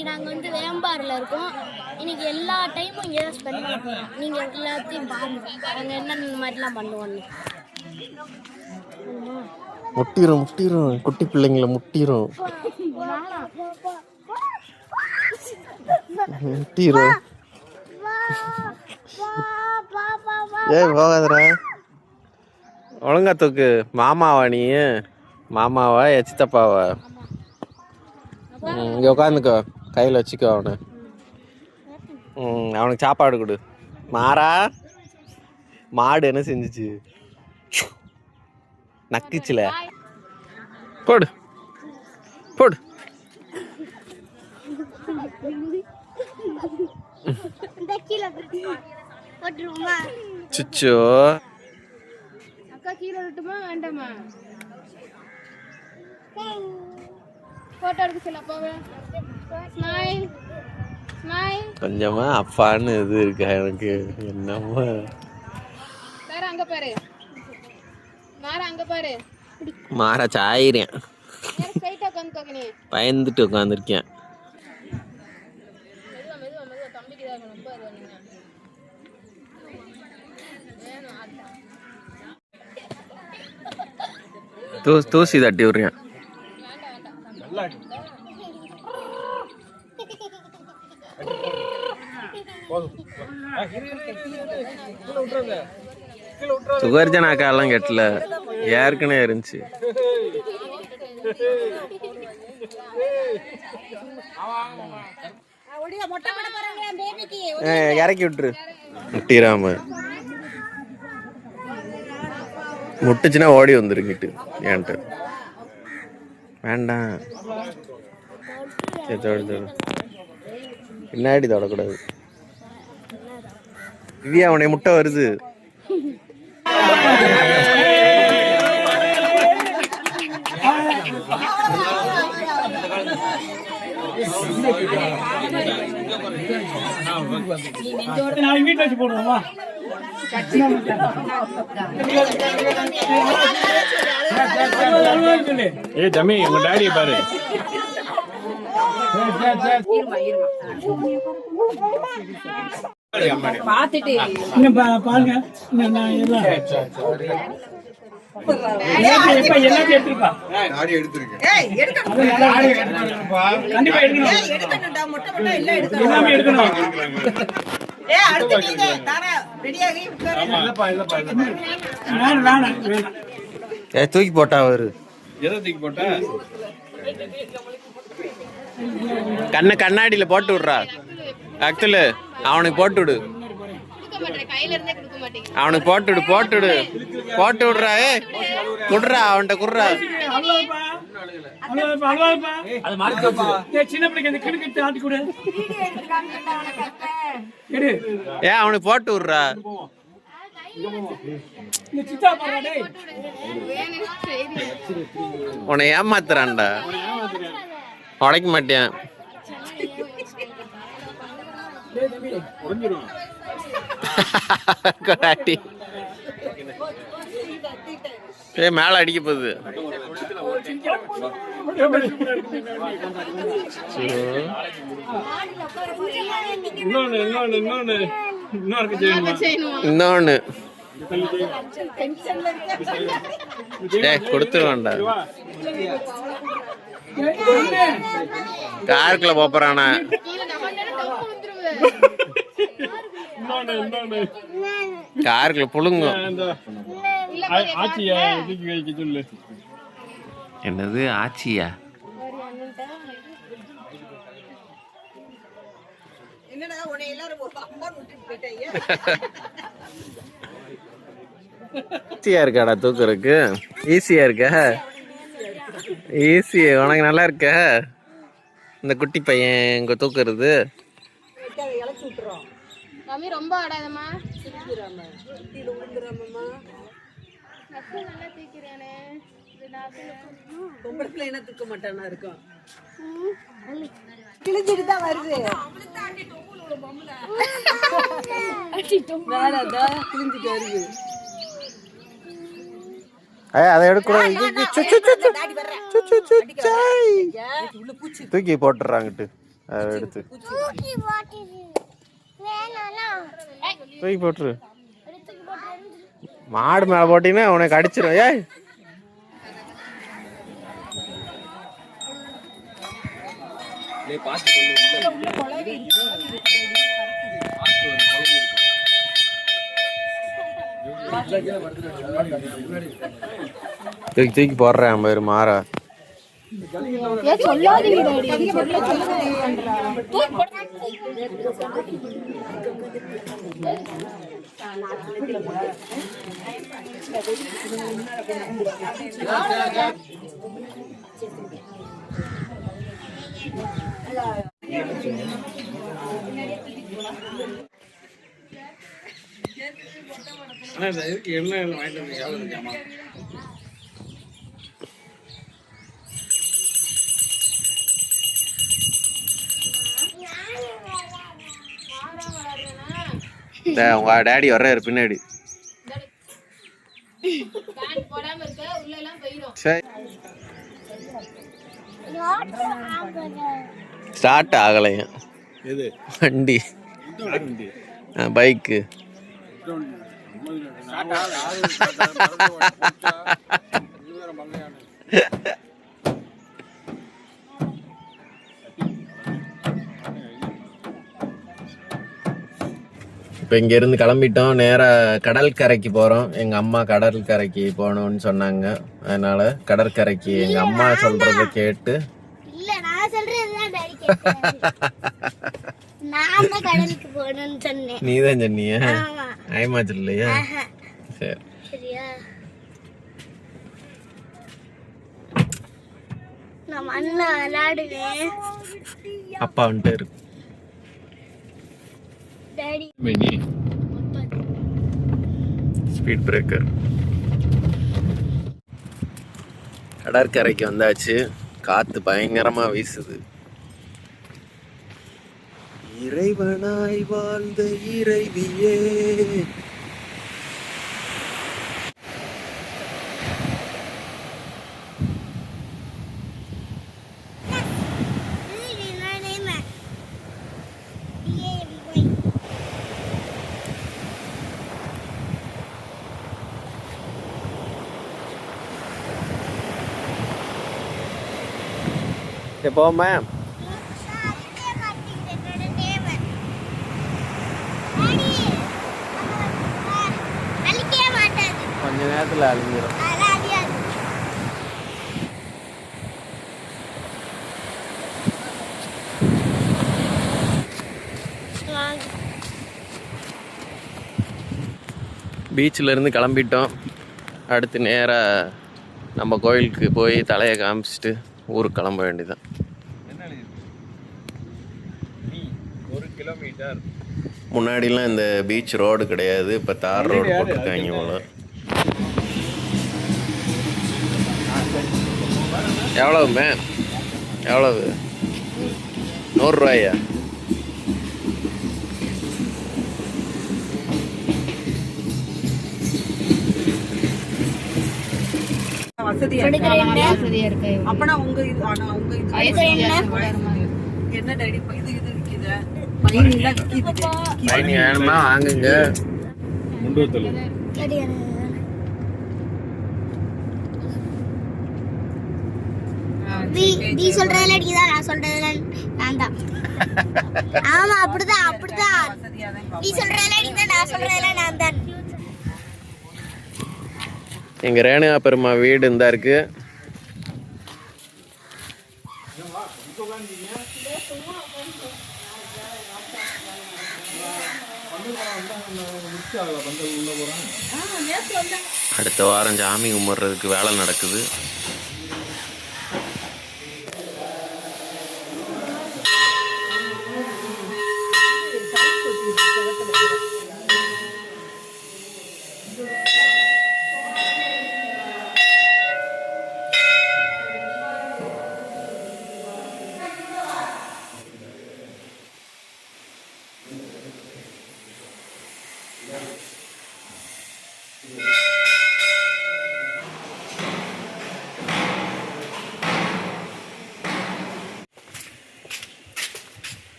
இன்னைக்கு நாங்கள் வந்து வேம்பாரில் இருக்கோம். இன்னைக்கு எல்லா டைமும் இங்கே தான் ஸ்பெண்ட் பண்ண போகிறோம். நீங்கள் எல்லாத்தையும் பாருங்க நாங்கள் என்னென்ன மாதிரிலாம் பண்ணுவோன்னு. முட்டிரும் முட்டிரும் குட்டி பிள்ளைங்கள முட்டிரும் முட்டிரும். ஏய் போகாதரா, ஒழுங்கா தூக்கு. மாமாவா நீ? மாமாவா சித்தப்பாவா? இங்க உட்காந்துக்கோ, கையில் வச்சுக்கோ அவனை. அவனுக்கு சாப்பாடு கொடு. மாறா, மாடு என்ன செஞ்சிச்சு? நக்கிச்சுல. போடு போடு. சுச்சோ, அக்கா கீழே விட்டுமா வேண்டாமா? போட்டோ எடுக்க சொல்ல அப்பாவே. Smile smile. கொஞ்சமா அப்பான்னு இது இருக்கா எனக்கு என்னம்மா. வேற அங்க பாரு, மாற அங்க பாரு. மாற சாயிறேன். ஸ்ட்ரைட்டா உட்காந்துக்கோங்க. நீ பயந்துட்டு உட்காந்துருக்கேன். மெதுவா மெதுவா மெதுவா. தம்பிக்கு தான் ரொம்ப வருவாங்க. தூசி தட்டி விடுறேன். சுகர்ஜனாக்கெல்லாம் கெட்டல, ஏற்கனவே இருந்துச்சு. இறக்கி விட்டுரு. முட்டிராம முட்டுச்சுன்னா ஓடி வந்துருங்கிட்டு ஏன்ட்டு. வேண்டாம், பின்னாடி தொடக்கூடாது. திவ்யா அவனை முட்டை வருது. வீட்டுல வச்சு போடுவோமா? ஏய் தம்பி, உங்க டாடியை பாரு. பாத்துட்டு பாருங்க, எல்லாத்தையும் எடுத்துருப்பா. கண்டிப்பா எல்லாமே எடுக்கணும். தூக்கி போட்டா அவரு. எதை தூக்கி போட்டா? கண்ணாடியில போட்டு விடுறா. அக்துலு அவனுக்கு போட்டு விடு. கையில இருந்தே கொடுக்க மாட்டேங்க. அவனுக்கு போட்டு விடு, போட்டு விடு, போட்டு விடுறா. ஏ குடுறா, அவன்கிட்ட குடுறா. சின்ன பிள்ளைக்கு கிடுக்கிட்டு ஆட்டி கொடு. ஏன் அவனுக்கு போட்டு விடுறா. உன்னை ஏமாத்துறான்டா, உடைக்க மாட்டேன். மேல அடிக்க போகுது. இன்னொன்னு கொடுத்துருவான்டா. காருக்குள்ள போறானா? காருக்குள்ள புழுங்கும். என்னது ஆச்சியா? ஈஸியா இருக்காடா தூக்குறதுக்கு? ஈஸியா இருக்க? ஈஸி உனக்கு நல்லா இருக்க? இந்த குட்டி பையன் இங்க தூக்குறது ரொம்ப ஆடாதம்மா. பொம்பளத்துல என்ன தூக்க மாட்டானா இருக்கும். கிழிஞ்சிட்டு தான் வருது. கிழிஞ்சிட்டு வருது. அதை எடுக்கூடாது, தூக்கி போட்டுறாங்கிட்டு. அதை எடுத்து தூக்கி போட்டுரு. மாடு மேலே போட்டீங்கன்னா உனக்கு அடிச்சிடும். ஏய் தூக்கி தூக்கி போடுறேன் பேரு மாறா. என்ன வாங்கிட்டு வந்து உங்க டேடி வர்றாரு பின்னாடி. சரி ஸ்டார்ட் ஆகலையா எது வண்டி? பைக்கு இப்போ இங்கேருந்து கிளம்பிட்டோம். நேராக கடற்கரைக்கு போகிறோம். எங்கள் அம்மா கடற்கரைக்கு போகணும்னு சொன்னாங்க. அதனால் கடற்கரைக்கு எங்கள் அம்மா சொல்கிறத கேட்டு நீ தான் சொன்னியா? ஐமாச்சல் இல்லையா? சரி அப்பா வந்துட்டு இருக்கு. Speed breaker. கடற்கரைக்கு வந்தாச்சு. காத்து பயங்கரமா வீசுது. இறைவனாய் வாழ்ந்த இறைவியே போமா. கொஞ்ச நேரத்துல அழிஞ்சிடும். பீச்சில் இருந்து கிளம்பிட்டோம். அடுத்து நேராக நம்ம கோயிலுக்கு போய் தலையை காமிச்சிட்டு ஊருக்கு கிளம்ப வேண்டியதான். 1 கிலோமீட்டர் முன்னாடிலாம் இந்த பீச் ரோடு கிடையாது. இப்போ தார் ரோடு போட்டிருக்காங்க போல. எவ்வளவுமே எவ்வளவு? 100 ரூபாயா? வசதியா இருக்கு. அப்பனா உங்க இது என்ன டைரி இது விக்குது. பைனி எல்லாம் விக்குது. பைனி வேணுமா வாங்குங்க. முண்டூத்தல் நீ சொல்றதுல நீதான், நான் சொல்றதுல நான் தான். ஆமா அப்படிதான் அப்படிதான். நீ சொல்றதுல நீதான், நான் சொல்றதுல நான் தான். எங்க ரேணுகா பெருமா வீடு இந்த இருக்கு. அடுத்த வாரம் சாமி கும்பிட்றதுக்கு வேலை நடக்குது.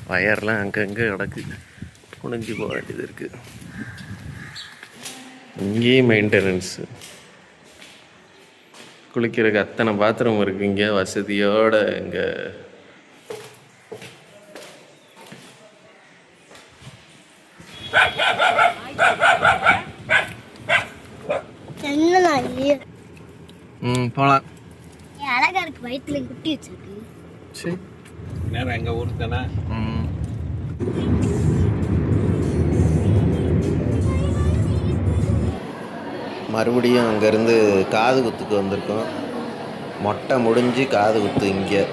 வயர்லாம் அங்கங்கே கிடக்கு, குனிஞ்சு போக வேண்டியது இருக்குது. இங்கேயும் மெயின்டெனன்ஸு. குளிக்கிறதுக்கு அத்தனை பாத்ரூம் இருக்குது இங்கே வசதியோடு. இங்கே என்ன நாய் போகலாம். அழகா இருக்கு, வயிற்றுல குட்டி வச்சிருக்கு. சரி, நேரம் எங்கள் ஊர் தானே. மறுபடியும் அங்கேருந்து காது குத்துக்கு வந்திருக்கோம். மொட்டை முடிஞ்சு காது குத்து இங்கே.